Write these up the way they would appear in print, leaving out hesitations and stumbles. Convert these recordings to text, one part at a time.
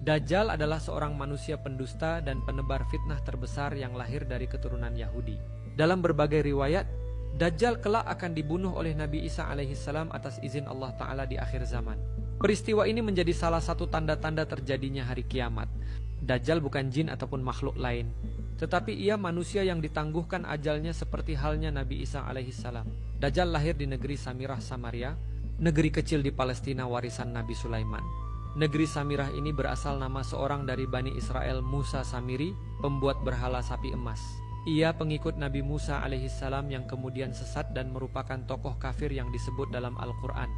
Dajjal adalah seorang manusia pendusta dan penebar fitnah terbesar yang lahir dari keturunan Yahudi. Dalam berbagai riwayat, Dajjal kelak akan dibunuh oleh Nabi Isa alaihissalam atas izin Allah Ta'ala di akhir zaman. Peristiwa ini menjadi salah satu tanda-tanda terjadinya hari kiamat. Dajjal bukan jin ataupun makhluk lain, tetapi ia manusia yang ditangguhkan ajalnya seperti halnya Nabi Isa alaihissalam. Dajjal lahir di negeri Samirah Samaria, negeri kecil di Palestina warisan Nabi Sulaiman. Negeri Samirah ini berasal nama seorang dari Bani Israel, Musa Samiri, pembuat berhala sapi emas. Ia pengikut Nabi Musa alaihissalam yang kemudian sesat dan merupakan tokoh kafir yang disebut dalam Al-Quran.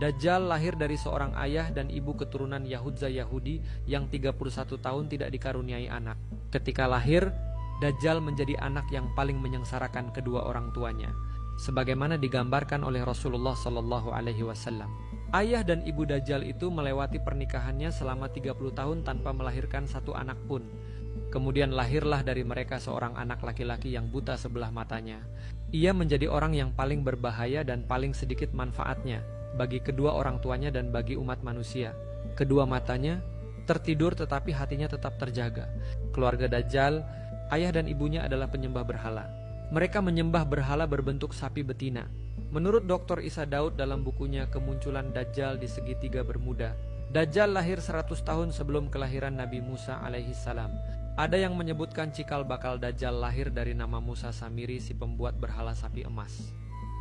Dajjal lahir dari seorang ayah dan ibu keturunan Yahudza Yahudi yang 31 tahun tidak dikaruniai anak. Ketika lahir, Dajjal menjadi anak yang paling menyengsarakan kedua orang tuanya, sebagaimana digambarkan oleh Rasulullah SAW. Ayah dan ibu Dajjal itu melewati pernikahannya selama 30 tahun tanpa melahirkan satu anak pun. Kemudian lahirlah dari mereka seorang anak laki-laki yang buta sebelah matanya. Ia menjadi orang yang paling berbahaya dan paling sedikit manfaatnya bagi kedua orang tuanya dan bagi umat manusia. Kedua matanya tertidur tetapi hatinya tetap terjaga. Keluarga Dajjal, ayah dan ibunya adalah penyembah berhala. Mereka menyembah berhala berbentuk sapi betina. Menurut Dr. Isa Daud dalam bukunya Kemunculan Dajjal di Segitiga Bermuda, Dajjal lahir 100 tahun sebelum kelahiran Nabi Musa alaihissalam. Ada yang menyebutkan cikal bakal Dajjal lahir dari nama Musa Samiri, si pembuat berhala sapi emas.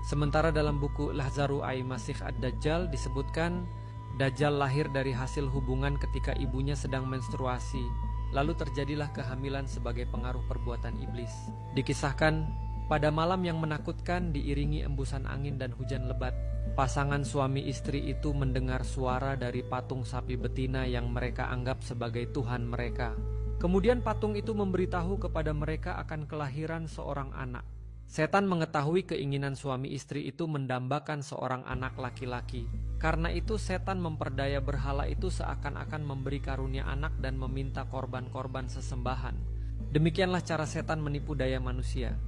Sementara dalam buku Lahzaru Ai Masih Ad-Dajjal disebutkan Dajjal lahir dari hasil hubungan ketika ibunya sedang menstruasi, lalu terjadilah kehamilan sebagai pengaruh perbuatan iblis. Dikisahkan pada malam yang menakutkan diiringi embusan angin dan hujan lebat, pasangan suami istri itu mendengar suara dari patung sapi betina yang mereka anggap sebagai Tuhan mereka. Kemudian patung itu memberitahu kepada mereka akan kelahiran seorang anak. Setan mengetahui keinginan suami istri itu mendambakan seorang anak laki-laki. Karena itu setan memperdaya berhala itu seakan-akan memberi karunia anak dan meminta korban-korban sesembahan. Demikianlah cara setan menipu daya manusia.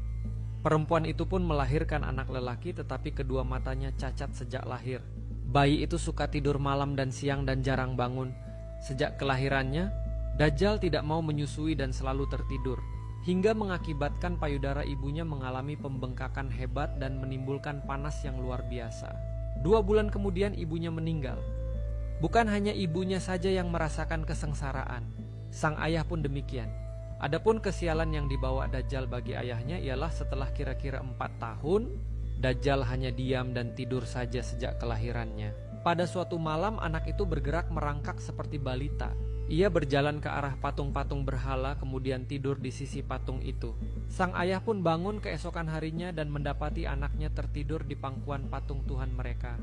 Perempuan itu pun melahirkan anak lelaki tetapi kedua matanya cacat sejak lahir. Bayi itu suka tidur malam dan siang dan jarang bangun. Sejak kelahirannya, Dajjal tidak mau menyusui dan selalu tertidur, hingga mengakibatkan payudara ibunya mengalami pembengkakan hebat dan menimbulkan panas yang luar biasa. 2 bulan kemudian ibunya meninggal. Bukan hanya ibunya saja yang merasakan kesengsaraan, sang ayah pun demikian. Adapun kesialan yang dibawa Dajjal bagi ayahnya ialah setelah kira-kira 4 tahun, Dajjal hanya diam dan tidur saja sejak kelahirannya. Pada suatu malam anak itu bergerak merangkak seperti balita. Ia berjalan ke arah patung-patung berhala kemudian tidur di sisi patung itu. Sang ayah pun bangun keesokan harinya dan mendapati anaknya tertidur di pangkuan patung Tuhan mereka.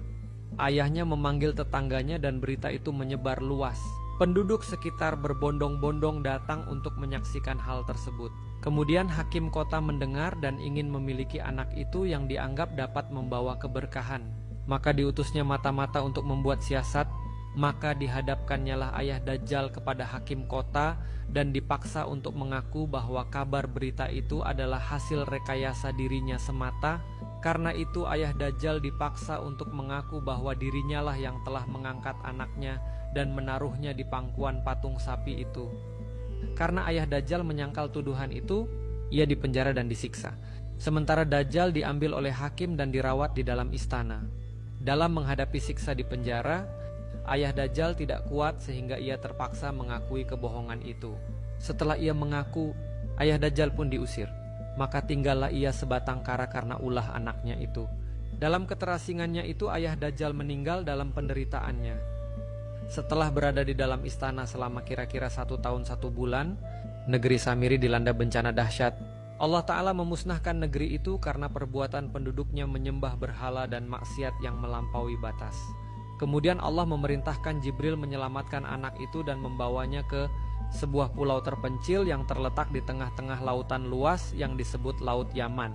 Ayahnya memanggil tetangganya dan berita itu menyebar luas. Penduduk sekitar berbondong-bondong datang untuk menyaksikan hal tersebut. Kemudian hakim kota mendengar dan ingin memiliki anak itu yang dianggap dapat membawa keberkahan. Maka diutusnya mata-mata untuk membuat siasat. Maka dihadapkannya lah ayah Dajjal kepada hakim kota dan dipaksa untuk mengaku bahwa kabar berita itu adalah hasil rekayasa dirinya semata. Karena itu ayah Dajjal dipaksa untuk mengaku bahwa dirinya lah yang telah mengangkat anaknya dan menaruhnya di pangkuan patung sapi itu. Karena ayah Dajjal menyangkal tuduhan itu, ia dipenjara dan disiksa. Sementara Dajjal diambil oleh hakim dan dirawat di dalam istana. Dalam menghadapi siksa di penjara, ayah Dajjal tidak kuat sehingga ia terpaksa mengakui kebohongan itu. Setelah ia mengaku, ayah Dajjal pun diusir. Maka tinggallah ia sebatang kara karena ulah anaknya itu. Dalam keterasingannya itu ayah Dajjal meninggal dalam penderitaannya. Setelah berada di dalam istana selama kira-kira 1 tahun 1 bulan, negeri Samiri dilanda bencana dahsyat. Allah Ta'ala memusnahkan negeri itu karena perbuatan penduduknya menyembah berhala dan maksiat yang melampaui batas. Kemudian Allah memerintahkan Jibril menyelamatkan anak itu dan membawanya ke sebuah pulau terpencil yang terletak di tengah-tengah lautan luas yang disebut Laut Yaman.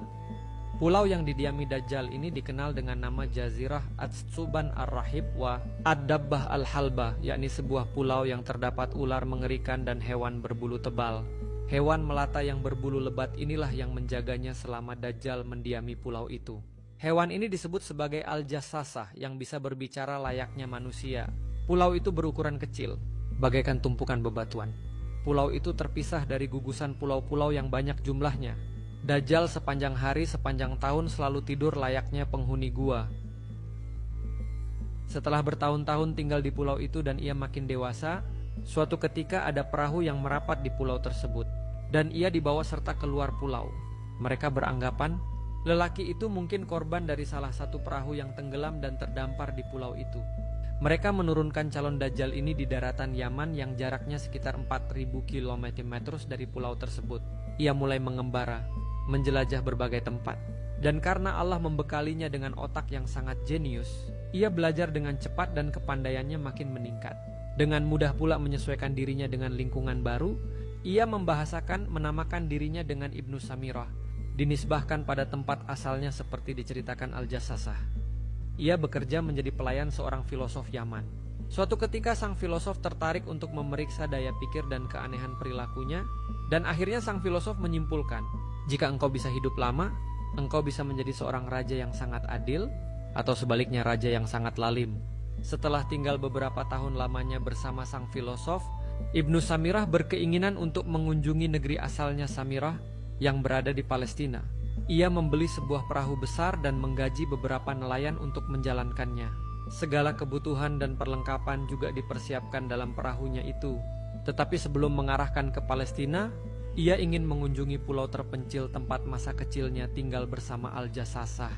Pulau yang didiami Dajjal ini dikenal dengan nama Jazirah Ats-Tsuban Ar-Rahib wa Ad-Dabbah Al-Halbah, yakni sebuah pulau yang terdapat ular mengerikan dan hewan berbulu tebal. Hewan melata yang berbulu lebat inilah yang menjaganya selama Dajjal mendiami pulau itu. Hewan ini disebut sebagai Al-Jassasah yang bisa berbicara layaknya manusia. Pulau itu berukuran kecil. bagaikan tumpukan bebatuan. Pulau itu terpisah dari gugusan pulau-pulau yang banyak jumlahnya. Dajjal sepanjang hari, sepanjang tahun selalu tidur layaknya penghuni gua. Setelah bertahun-tahun tinggal di pulau itu dan ia makin dewasa, suatu ketika ada perahu yang merapat di pulau tersebut, dan ia dibawa serta keluar pulau. Mereka beranggapan, lelaki itu mungkin korban dari salah satu perahu yang tenggelam dan terdampar di pulau itu. Mereka menurunkan calon Dajjal ini di daratan Yaman yang jaraknya sekitar 4.000 km dari pulau tersebut. Ia mulai mengembara, menjelajah berbagai tempat. Dan karena Allah membekalinya dengan otak yang sangat jenius, ia belajar dengan cepat dan kepandaiannya makin meningkat. Dengan mudah pula menyesuaikan dirinya dengan lingkungan baru, ia menamakan dirinya dengan Ibnu Samirah, dinisbahkan pada tempat asalnya seperti diceritakan Al-Jassasah. Ia bekerja menjadi pelayan seorang filosof Yaman. Suatu ketika sang filosof tertarik untuk memeriksa daya pikir dan keanehan perilakunya, dan akhirnya sang filosof menyimpulkan, jika engkau bisa hidup lama, engkau bisa menjadi seorang raja yang sangat adil, atau sebaliknya raja yang sangat lalim. Setelah tinggal beberapa tahun lamanya bersama sang filosof, Ibnu Samirah berkeinginan untuk mengunjungi negeri asalnya Samirah yang berada di Palestina. Ia membeli sebuah perahu besar dan menggaji beberapa nelayan untuk menjalankannya. Segala kebutuhan dan perlengkapan juga dipersiapkan dalam perahunya itu. Tetapi sebelum mengarahkan ke Palestina, ia ingin mengunjungi pulau terpencil tempat masa kecilnya tinggal bersama Al-Jassasah.